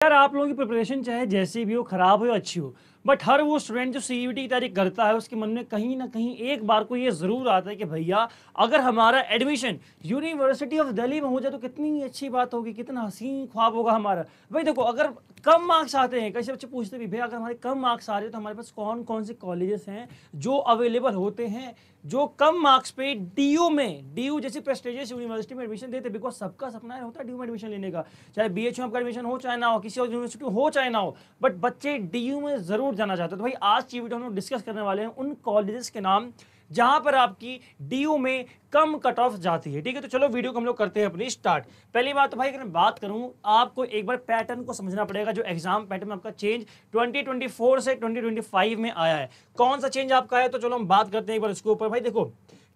यार आप लोगों की प्रिपरेशन चाहे जैसी भी हो, खराब हो या अच्छी हो, बट हर वो स्टूडेंट जो सीयूईटी की तैयारी करता है उसके मन में कहीं ना कहीं एक बार को ये जरूर आता है कि भैया अगर हमारा एडमिशन यूनिवर्सिटी ऑफ दिल्ली में हो जाए तो कितनी अच्छी बात होगी, कितना हसीन ख्वाब होगा हमारा। भाई देखो, अगर कम मार्क्स आते हैं, कैसे बच्चे पूछते भी भैया अगर हमारे कम मार्क्स आ रहे हैं तो हमारे पास कौन कौन से कॉलेजेस हैं जो अवेलेबल होते हैं जो कम मार्क्स पे डी यू जैसी प्रेस्टिजियस यूनिवर्सिटी में एडमिशन देते, बिकॉज सबका सपना है होता है डी में एडमिशन लेने का, चाहे बीएचयू में आपका एडमिशन हो चाहे ना हो, किसी और यूनिवर्सिटी हो चाहे ना हो, बट बच्चे डीयू में जरूर जाना चाहते हैं। तो भाई आज की वीडियो में हम डिस्कस करने वाले हैं उन कॉलेजेस के नाम जहां पर आपकी डीयू में कम कट ऑफ जाती है। ठीक है, तो चलो वीडियो को हम लोग करते हैं अपनी स्टार्ट। पहली बात तो भाई अगर मैं बात करूं, आपको एक बार पैटर्न को समझना पड़ेगा जो एग्जाम पैटर्न आपका चेंज 2024 से 2025 में आया है। कौन सा चेंज आपका है, तो चलो हम बात करते हैं एक बार इसके ऊपर। भाई देखो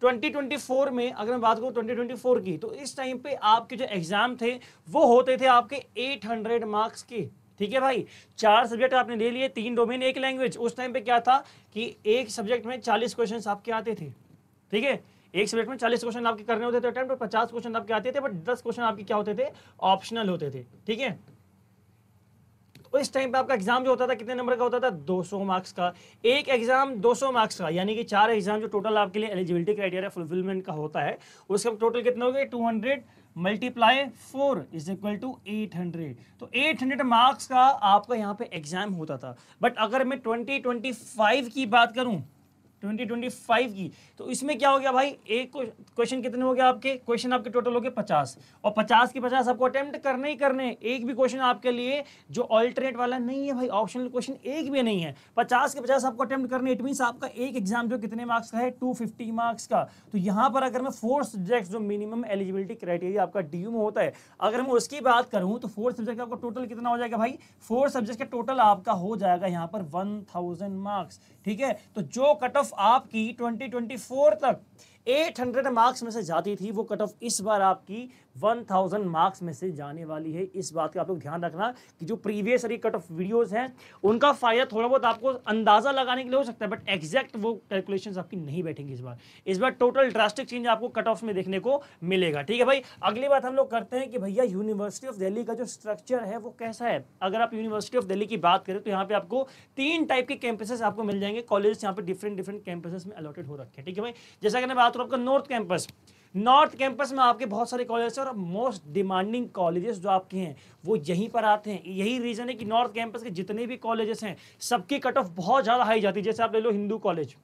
2024 में अगर मैं बात करूं 2024 की, तो इस टाइम पे आपके जो एग्जाम थे वो होते थे आपके 800 मार्क्स के। ठीक है भाई, 4 सब्जेक्ट आपने ले लिए, 3 डोमेन 1 लैंग्वेज। उस टाइम पे क्या था कि एक सब्जेक्ट में 40 क्वेश्चन आपके आते थे। ठीक है, एक सब्जेक्ट में 40 क्वेश्चन आपके करने होते थे अटेम्प्ट, और 50 क्वेश्चन आपके आते थे, बट 10 क्वेश्चन आपके क्या होते थे, ऑप्शनल होते थे। ठीक है, तो इस टाइम पे आपका एग्जाम जो होता था कितने नंबर का होता था, 200 मार्क्स का। एक एग्जाम 200 मार्क्स का, यानी कि 4 एग्जाम जो टोटल आपके लिए एलिजिबिलिटी क्राइटेरिया फुलफिलमेंट का होता है, उसका टोटल कितना हो गया, 200 मल्टीप्लाई 4 इज इक्वल टू 800। तो 800 मार्क्स का आपका यहाँ पे एग्जाम होता था। बट अगर मैं 2025 की बात करूं, 2025 की, तो इसमें क्या हो गया भाई, एक क्वेश्चन कितने हो गया आपके, क्वेश्चन आपके टोटल हो गए 50, और 50 की 50 आपको अटेम्प्ट करने ही करने। एक भी क्वेश्चन आपके लिए जो ऑल्टरनेट वाला नहीं है भाई, ऑप्शनल क्वेश्चन एक भी नहीं है, 50 के 50 आपको अटेम्प्ट करने। इट मींस आपका एक एग्जाम जो कितने मार्क्स का है, 250 मार्क्स का। तो यहां पर अगर मैं 4 सब्जेक्ट जो मिनिमम एलिजिबिलिटी क्राइटेरिया आपका डीयू में होता है, अगर मैं उसकी बात करूं तो 4 सब्जेक्ट का आपको टोटल कितना हो जाएगा भाई, 4 सब्जेक्ट का टोटल आपका हो जाएगा यहां पर 1000 मार्क्स। ठीक है, तो जो कट ऑफ आपकी 2024 तक 800 मार्क्स में से जाती थी, वो कट ऑफ इस बार आपकी 1000 मार्क्स में से जाने वाली है। इस बात का आप लोग ध्यान रखना कि जो प्रीवियस कट ऑफ वीडियोस हैं उनका फायदा थोड़ा बहुत आपको अंदाजा लगाने के लिए हो सकता है, बट एग्जैक्ट वो कैलकुलेशंस आपकी नहीं बैठेंगी इस बार टोटल ड्रास्टिक चेंज आपको कट ऑफ में देखने को मिलेगा। ठीक है भाई, अगली बात हम लोग करते हैं कि भैया यूनिवर्सिटी ऑफ दिल्ली का जो स्ट्रक्चर है वो कैसा है। अगर आप यूनिवर्सिटी ऑफ दिल्ली की बात करें तो यहाँ पे आपको 3 टाइप के कैंपसेस आपको मिल जाएंगे, कॉलेज यहाँ पे डिफरेंट डिफरेंट कैंपसेस में अलॉटेड हो रखे हैं। ठीक है भाई, जैसा कि मैं बात करूँ आपका नॉर्थ कैंपस में आपके बहुत सारे कॉलेज हैं, और मोस्ट डिमांडिंग कॉलेजेस जो आपके हैं वो यहीं पर आते हैं। यही रीजन है कि नॉर्थ कैंपस के जितने भी कॉलेजेस हैं सबकी कट ऑफ बहुत ज्यादा हाई जाती है। जैसे आप ले लो हिंदू कॉलेज,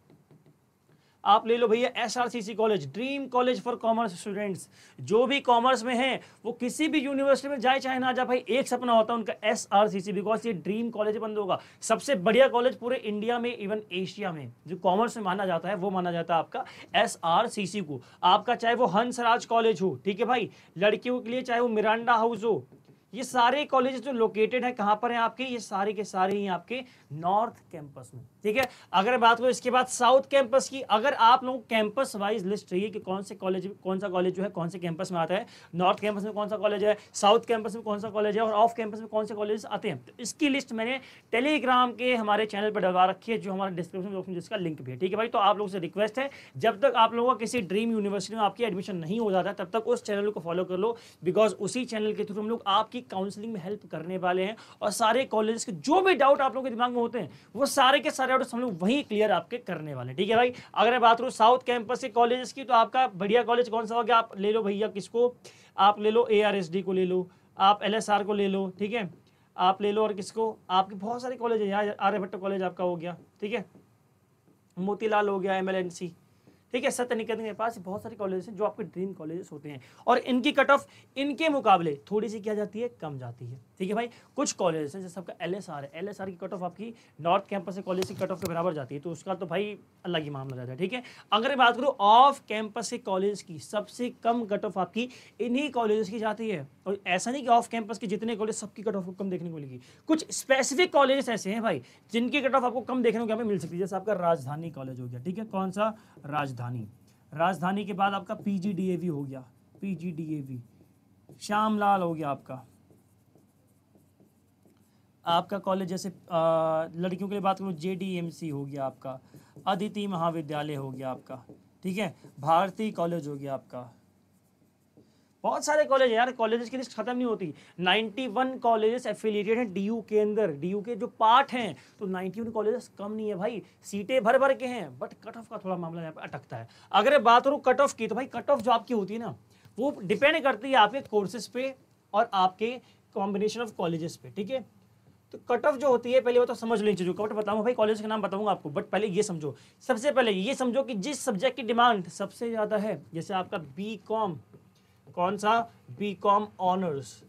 आप ले लो भैया SRCC college, dream college for commerce students. जो भी कॉमर्स में हैं वो किसी भी यूनिवर्सिटी में जाए चाहे ना जाए, भाई एक सपना होता है उनका एसआरसीसी, बिकॉज ये ड्रीम कॉलेज बंद होगा। सबसे बढ़िया कॉलेज पूरे इंडिया में, इवन एशिया में जो कॉमर्स में माना जाता है वो माना जाता है आपका एसआरसीसी को। आपका चाहे वो हंसराज कॉलेज हो, ठीक है भाई, लड़कियों के लिए चाहे वो मिरांडा हाउस हो, ये सारे कॉलेज जो लोकेटेड है कहां पर हैं आपके, ये सारे के सारे ही आपके नॉर्थ कैंपस में। ठीक है, अगर बात करो इसके बाद साउथ कैंपस की, अगर आप लोगों को कैंपस वाइज लिस्ट चाहिए कि कौन सा कॉलेज जो है कौन से कैंपस में आता है, नॉर्थ कैंपस में कौन सा कॉलेज है, साउथ कैंपस में कौन सा कॉलेज है, और ऑफ कैंपस में कौन से कॉलेज आते हैं, तो इसकी लिस्ट मैंने टेलीग्राम के हमारे चैनल पर डलवा रखी है, जो हमारे डिस्क्रिप्शन बॉक्स में जिसका लिंक भी है। ठीक है भाई, तो आप लोगों से रिक्वेस्ट है जब तक आप लोगों का किसी ड्रीम यूनिवर्सिटी में आपकी एडमिशन नहीं हो जाता तब तक उस चैनल को फॉलो कर लो, बिकॉज उसी चैनल के थ्रू हम लोग आपकी काउंसलिंग में हेल्प करने वाले हैं, और सारे कॉलेज के जो भी डाउट आप लोगों के दिमाग में होते हैं वो सारे के सारे डाउट हम लोग वहीं क्लियर आपके करने वाले हैं। ठीक है भाई, अगर मैं बात करूं साउथ कैंपस के कॉलेजेस की, तो आपका बढ़िया कॉलेज कौन सा हो गया, आप ले लो भैया किसको, आप ले लो एआरएसडी को ले लो, आप एलएसआर को ले लो। ठीक है, आप ले लो, और किसको, आपके बहुत सारे कॉलेज है, आर्यभट्ट कॉलेज आपका हो गया, ठीक है, मोतीलाल हो गया, एमएलएनसी, ठीक है, सत्य निकेतन के पास बहुत सारे कॉलेजेस हैं जो आपके ड्रीम कॉलेजेस होते हैं, और इनकी कट ऑफ इनके मुकाबले थोड़ी सी क्या जाती है, कम जाती है। ठीक है भाई, कुछ कॉलेजेस हैं जैसे आपका एलएसआर है, एलएसआर की कट ऑफ आपकी नॉर्थ कैंपस के कॉलेज की कट ऑफ के बराबर जाती है, तो उसका तो भाई अलग ही मामला रहता है। ठीक है, अगर बात करूँ ऑफ कैंपस के कॉलेज की, सबसे कम कट ऑफ आपकी इन्हीं कॉलेजेस की जाती है। और ऐसा नहीं कि ऑफ कैंपस के जितने कॉलेज सबकी कट ऑफ को कम देखने को मिलेगी, कुछ स्पेसिफिक कॉलेजेस ऐसे हैं भाई जिनकी कट ऑफ आपको कम देखने को यहाँ पे मिल सकती है। जैसे आपका राजधानी कॉलेज हो गया, ठीक है, कौन सा, राजधानी के बाद आपका पीजीडीएवी हो गया, पीजीडीएवी, श्यामलाल हो गया आपका कॉलेज, जैसे लड़कियों के लिए बात करूँ जेडीएमसी हो गया आपका, अदिति महाविद्यालय हो गया आपका, ठीक है, भारती कॉलेज हो गया आपका, बहुत सारे कॉलेज यार, कॉलेजेस की लिस्ट खत्म नहीं होती। 91 कॉलेजेस एफिलिएटेड हैं डीयू के अंदर, डीयू के जो पार्ट हैं, तो 91 कॉलेजेस कम नहीं है भाई, सीटें भर भर के हैं, बट कट ऑफ का थोड़ा मामला यहाँ पे अटकता है। अगर बात करूँ कट ऑफ की, तो भाई कट ऑफ जो आपकी होती है ना, वो डिपेंड करती है आपके कोर्सेज पे और आपके कॉम्बिनेशन ऑफ कॉलेजेस पे, ठीक है। तो कट ऑफ जो होती है, पहले वो तो समझ लो इन चीज़ों को, बट बताऊंगा भाई कॉलेज का नाम बताऊंगा आपको, बट पहले ये समझो, सबसे पहले ये समझो कि जिस सब्जेक्ट की डिमांड सबसे ज़्यादा है, जैसे आपका बी कॉम, कौन सा, बी कॉम ऑनर्स।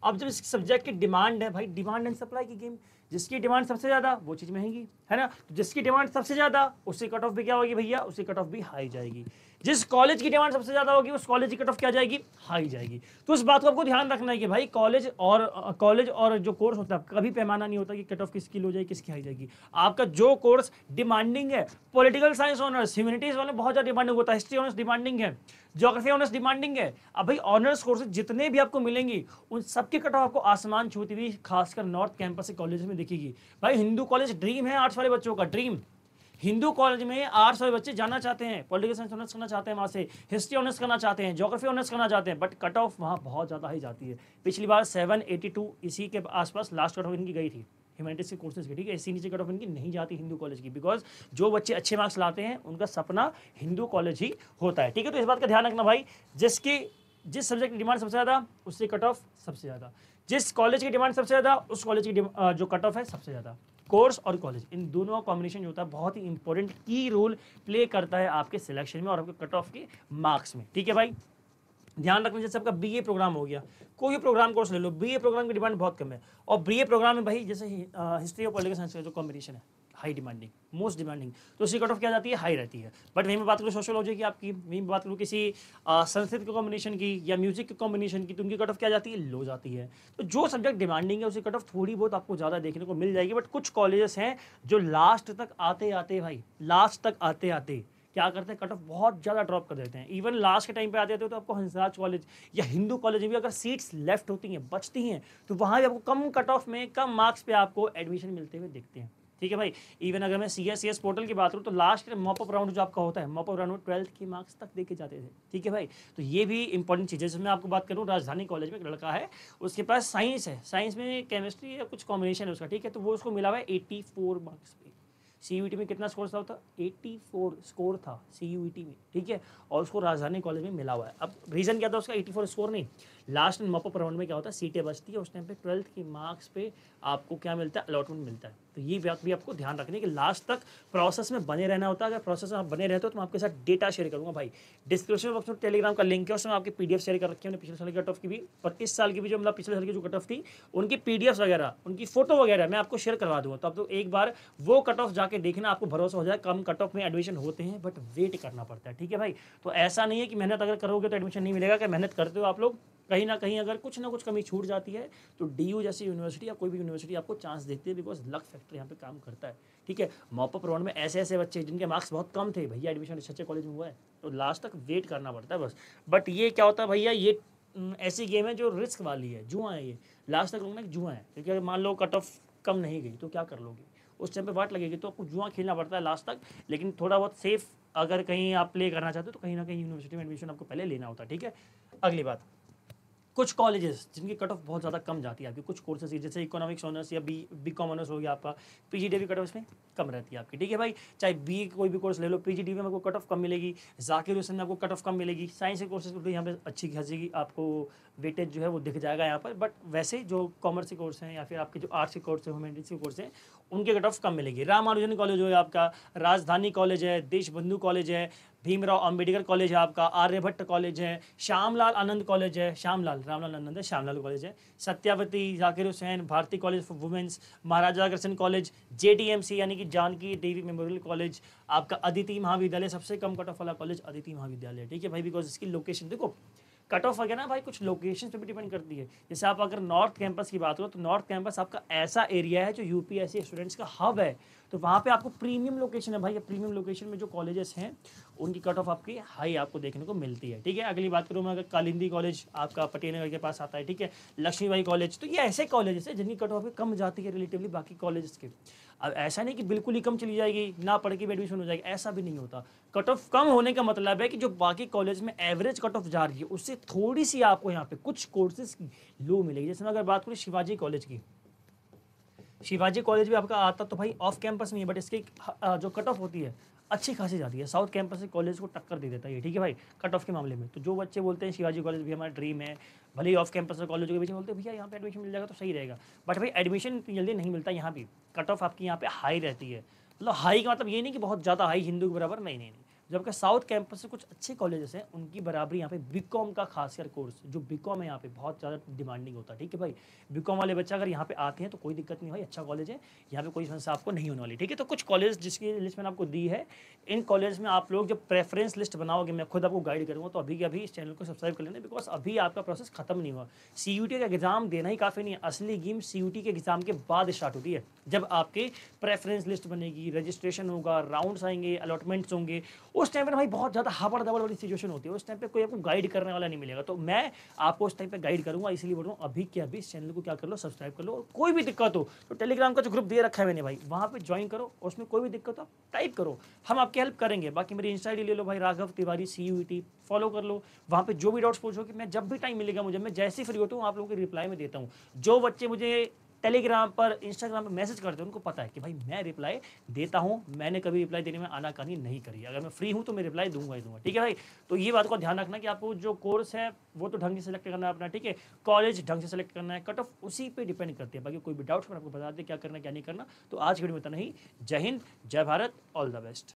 अब जब इस सब्जेक्ट की डिमांड है भाई, डिमांड एंड सप्लाई की गेम, जिसकी डिमांड सबसे ज़्यादा वो चीज़ महंगी है ना, तो जिसकी डिमांड सबसे ज़्यादा उसकी कट ऑफ भी क्या होगी भैया, उसकी कट ऑफ भी हाई जाएगी। जिस कॉलेज की डिमांड सबसे ज़्यादा होगी उस कॉलेज की कट ऑफ क्या जाएगी, हाई जाएगी। तो इस बात को आपको ध्यान रखना है कि भाई कॉलेज और जो कोर्स होता है, कभी पैमाना नहीं होता कि कट ऑफ किसकी लो जाएगी किसकी हाई जाएगी। आपका जो कोर्स डिमांडिंग है, पॉलिटिकल साइंस ऑनर्स, ह्यूमैनिटीज वाले बहुत ज़्यादा डिमांडिंग होता है, हिस्ट्री ऑनर्स डिमांडिंग है, ज्योग्राफी ऑनर्स डिमांडिंग है। अब भाई ऑनर्स कोर्सेज जितने भी आपको मिलेंगी उन सबकी कट ऑफ आपको आसमान छूती हुई खासकर नॉर्थ कैंपस के कॉलेज में दिखेगी। भाई हिंदू कॉलेज ड्रीम है आर्ट्स वाले बच्चों का, ड्रीम। हिंदू कॉलेज में आर्ट्स वाले बच्चे जाना चाहते हैं, पॉलिटिकल साइंस ऑनर्स करना चाहते हैं, वहाँ से हिस्ट्री ऑनर्स करना चाहते हैं, ज्योग्राफी ऑनर्स करना चाहते हैं, बट कट ऑफ वहाँ बहुत ज़्यादा ही जाती है। पिछली बार 782 इसी के आसपास लास्ट कट ऑफ इनकी गई थी ह्यूमैनिटीज के कोर्सेज की, ठीक है। इसी नीचे कट ऑफ इनकी नहीं जाती हिंदू कॉलेज की, बिकॉज जो बच्चे अच्छे मार्क्स लाते हैं उनका सपना हिंदू कॉलेज ही होता है, ठीक है। तो इस बात का ध्यान रखना भाई, जिस सब्जेक्ट की डिमांड सबसे ज़्यादा उससे कट ऑफ सबसे ज़्यादा, जिस कॉलेज की डिमांड सबसे ज़्यादा उस कॉलेज की जो कट ऑफ है सबसे ज़्यादा। कोर्स और कॉलेज, इन दोनों का कॉम्बिनेशन जो होता है बहुत ही इंपॉर्टेंट की रोल प्ले करता है आपके सिलेक्शन में और आपके कट ऑफ के मार्क्स में, ठीक है भाई। ध्यान रखना, जैसे आपका बीए प्रोग्राम हो गया, कोई भी प्रोग्राम कोर्स ले लो, बीए प्रोग्राम की डिमांड बहुत कम है, और बीए प्रोग्राम में भाई जैसे हिस्ट्री और पॉलिटिकल साइंस का जो कॉम्बिनेशन है हाई डिमांडिंग, मोस्ट डिमांडिंग, तो उसकी कट ऑफ क्या जाती है, हाई रहती है। बट वहीं में बात करूँ सोशियोलॉजी की आपकी, वहीं में बात करूँ किसी संस्कृत के कॉम्बिनेशन की या म्यूजिक के कॉम्बिनेशन की, तो उनकी कट ऑफ क्या जाती है, लो जाती है। तो जो सब्जेक्ट डिमांडिंग है उसकी कट ऑफ थोड़ी बहुत आपको ज़्यादा देखने को मिल जाएगी, बट कुछ कॉलेजेस हैं जो लास्ट तक आते आते भाई, लास्ट तक आते आते क्या करते हैं, कट ऑफ बहुत ज़्यादा ड्रॉप कर देते हैं। इवन लास्ट के टाइम पे आते थे तो आपको हंसराज कॉलेज या हिंदू कॉलेज में भी अगर सीट्स लेफ्ट होती हैं, बचती हैं, तो वहाँ भी आपको कम कट ऑफ में कम मार्क्स पे आपको एडमिशन मिलते हुए दिखते हैं, ठीक है भाई। इवन अगर मैं CSCS पोर्टल की बात करूँ तो लास्ट मॉप अप राउंड जो आपका होता है, मॉप अप राउंड में 12th के मार्क्स तक देखे जाते थे, ठीक है भाई। तो ये भी इंपॉर्टेंट चीज़ है। जैसे मैं आपको बात करूँ, राजधानी कॉलेज में एक लड़का है, उसके पास साइंस है, साइंस में केमिस्ट्री या कुछ कॉम्बिनेशन है उसका, ठीक है। तो वो उसको मिला हुआ है 84 मार्क्स पे। CUET में कितना स्कोर था, 84 स्कोर था CUET में, ठीक है, और उसको राजधानी कॉलेज में मिला हुआ है। अब रीज़न क्या था उसका 84 स्कोर नहीं, लास्ट में मॉपअप राउंड में क्या होता है, सीटें बचती है, उस टाइम पे 12th की मार्क्स पे आपको क्या मिलता है, अलॉटमेंट मिलता है। तो ये बात भी आपको ध्यान रखनी है कि लास्ट तक प्रोसेस में बने रहना होता है। अगर प्रोसेस में आप बने रहते हो तो मैं आपके साथ डेटा शेयर करूँगा भाई, डिस्क्रिप्शन बॉक्स में टेलीग्राम का लिंक है, उसमें आपकी PDF शेयर कर रखी है, पिछले साल की कट ऑफ की भी और इस साल की भी, जो मतलब पिछले साल की जो कट ऑफ थी उनकी PDF वगैरह, उनकी फोटो वगैरह मैं आपको शेयर करवा दूँगा। तो आप तो एक बार वो कट ऑफ जाके देखना, आपको भरोसा हो जाए। कम कट ऑफ में एडमिशन होते हैं बट वेट करना पड़ता है, ठीक है भाई। तो ऐसा नहीं है कि मेहनत अगर करोगे तो एडमिशन नहीं मिलेगा, कि मेहनत करते हो आप लोग, कहीं ना कहीं अगर कुछ ना कुछ कमी छूट जाती है तो DU जैसी यूनिवर्सिटी या कोई भी यूनिवर्सिटी आपको चांस देती है, बिकॉज लक फैक्टर यहाँ पे काम करता है, ठीक है। मॉपअप राउंड में ऐसे ऐसे बच्चे जिनके मार्क्स बहुत कम थे, भैया एडमिशन अच्छे कॉलेज में हुआ है, तो लास्ट तक वेट करना पड़ता है बस। बट ये क्या होता है भैया, ये ऐसी गेम है जो रिस्क वाली है, जुआ है ये, लास्ट तक लोग जुआ है, क्योंकि अगर मान लो कट ऑफ कम नहीं गई तो क्या कर लोगे, उस टाइम पे वाट लगेगी, तो आपको जुआ खेलना पड़ता है लास्ट तक। लेकिन थोड़ा बहुत सेफ अगर कहीं आप प्ले करना चाहते हो तो कहीं ना कहीं यूनिवर्सिटी में एडमिशन आपको पहले लेना होता है, ठीक है। अगली बात, कुछ कॉलेजेस जिनकी कट ऑफ बहुत ज़्यादा कम जाती है आपकी, कुछ कोर्सेज जैसे इकोनॉमिक्स ऑनर्स या BCom ऑनर्स हो गया आपका, PGDB कट ऑफ इसमें कम रहती है आपकी, ठीक है भाई। चाहे BE कोई भी कोर्स ले लो, PGDB में आपको कट ऑफ कम मिलेगी, जाकिर हुसैन में आपको कट ऑफ कम मिलेगी। साइंस के कोर्सेज तो यहाँ पे अच्छी खासी आपको वेटेज जो है वो दिख जाएगा यहाँ पर, बट वैसे जो कॉमर्स के कोर्स हैं या फिर आपके जो आर्ट्स के कोर्स हैं, ह्यूमैनिटीज़ के कोर्स हैं, उनके कट ऑफ कम मिलेगी। रामानुजन कॉलेज हो आपका, राजधानी कॉलेज है, देशबंधु कॉलेज है, भीमराव अंबेडकर कॉलेज है आपका, आर्यभट्ट कॉलेज है, श्यामलाल आनंद कॉलेज है, श्यामलाल रामलाल आनंद है, श्यामलाल कॉलेज है, Satyawati, Zakir Hussain, Bharati college for women's, Maharaja Agrasen college, JDMC यानी कि जानकी देवी मेमोरियल कॉलेज, आपका अदिति महाविद्यालय, सबसे कम कट ऑफ वाला कॉलेज अदिति महाविद्यालय, ठीक है भाई। बिकॉज इसकी लोकेशन देखो, कट ऑफ वगैरह ना भाई कुछ लोकेशन पे भी डिपेंड करती है। जैसे आप अगर नॉर्थ कैंपस की बात करो तो नॉर्थ कैंपस आपका ऐसा एरिया है जो UPSC स्टूडेंट्स का हब है, तो वहाँ पे आपको प्रीमियम लोकेशन है भाई। प्रीमियम लोकेशन में जो कॉलेजेस हैं उनकी कट ऑफ आपकी हाई आपको देखने को मिलती है। ठीक है, अगली बात करूँ मैं, अगर कालिंदी कॉलेज आपका पटेल नगर के पास आता है, ठीक है, लक्ष्मीबाई कॉलेज, तो ये ऐसे कॉलेजेस है जिनकी कट ऑफ कम जाती है रिलेटिवली बाकी कॉलेजेस के। अब ऐसा नहीं कि बिल्कुल ही कम चली जाएगी, ना पढ़ के भी एडमिशन हो जाएगी, ऐसा भी नहीं होता। कट ऑफ कम होने का मतलब है कि जो बाकी कॉलेज में एवरेज कट ऑफ जा रही है उससे थोड़ी सी आपको यहाँ पे कुछ कोर्सेज की लो मिलेगी। जैसे मैं अगर बात करूँ शिवाजी कॉलेज की, शिवाजी कॉलेज भी आपका आता तो भाई ऑफ कैंपस नहीं है, बट इसकी जो कट ऑफ होती है अच्छी खासी जाती है, साउथ कैंपस से कॉलेज को टक्कर दे देता है ये। ठीक है भाई, कट ऑफ के मामले में तो जो बच्चे बोलते हैं शिवाजी कॉलेज भी हमारा ड्रीम है, भले ही ऑफ कैंपस कॉलेज के बीच में बोलते हैं भैया यहाँ पे एडमिशन मिल जाएगा तो सही रहेगा, बट भाई एडमिशन इतनी जल्दी नहीं मिलता यहाँ भी। कट ऑफ आपकी यहाँ पे हाई रहती है, मतलब हाई का मतलब ये नहीं कि बहुत ज़्यादा हाई हिंदू के बराबर, नहीं नहीं नहीं। जबकि साउथ कैंपस से कुछ अच्छे कॉलेजेस हैं उनकी बराबरी यहाँ पे बीकॉम का खासकर कोर्स, जो बीकॉम है यहाँ पे बहुत ज़्यादा डिमांडिंग होता है। ठीक है भाई, बीकॉम वाले बच्चे अगर यहाँ पे आते हैं तो कोई दिक्कत नहीं भाई, अच्छा कॉलेज है, यहाँ पे कोई समस्या आपको नहीं होने वाली। ठीक है, तो कुछ कॉलेज जिसकी लिस्ट मैंने आपको दी है, इन कॉलेज में आप लोग जब प्रेफरेंस लिस्ट बनाओगे, मैं खुद आपको गाइड करूँगा, तो अभी के अभी इस चैनल को सब्सक्राइब कर लेना, बिकॉज अभी आपका प्रोसेस खत्म नहीं हुआ। CUT का एग्जाम देना ही काफ़ी नहीं है, असली गेम CUT के एग्जाम के बाद स्टार्ट होती है, जब आपके प्रेफरेंस लिस्ट बनेगी, रजिस्ट्रेशन होगा, राउंड्स आएंगे, अलॉटमेंट्स होंगे, उस टाइम पर भाई बहुत ज़्यादा हाबड़ दबड़ वाली सिचुएशन होती है, उस टाइम पे कोई आपको गाइड करने वाला नहीं मिलेगा। तो मैं आपको उस टाइम पे गाइड करूंगा, इसलिए बोल रहा हूँ अभी के अभी इस चैनल को क्या कर लो, सब्सक्राइब कर लो। और कोई भी दिक्कत हो तो टेलीग्राम का जो ग्रुप दे रखा है मैंने भाई, वहाँ पे ज्वाइन करो, उसमें कोई भी दिक्कत हो आप टाइप करो, हम आपकी हेल्प करेंगे। बाकी मेरी इंस्टा ID ले लो भाई, राघव तिवारी CUET, फॉलो कर लो, वहाँ पे जो भी डाउट्स पूछो कि मैं जब भी टाइम मिलेगा मुझे, मैं जैसे फ्री होता हूँ आप लोगों की रिप्लाई में देता हूँ। जो बच्चे मुझे टेलीग्राम पर इंस्टाग्राम पर मैसेज करते हैं उनको पता है कि भाई मैं रिप्लाई देता हूँ, मैंने कभी रिप्लाई देने में आनाकानी नहीं करी, अगर मैं फ्री हूँ तो मैं रिप्लाई दूंगा ही दूंगा। ठीक है भाई, तो ये बात को ध्यान रखना कि आपको जो कोर्स है वो तो ढंग से सेलेक्ट करना है अपना, ठीक है, कॉलेज ढंग से सेलेक्ट करना है, कट ऑफ उसी पे डिपेंड करती है। बाकी कोई भी डाउट्स पर आपको बता दे क्या करना क्या नहीं करना। तो आज की वीडियो में इतना ही। जय हिंद, जय भारत, ऑल द बेस्ट।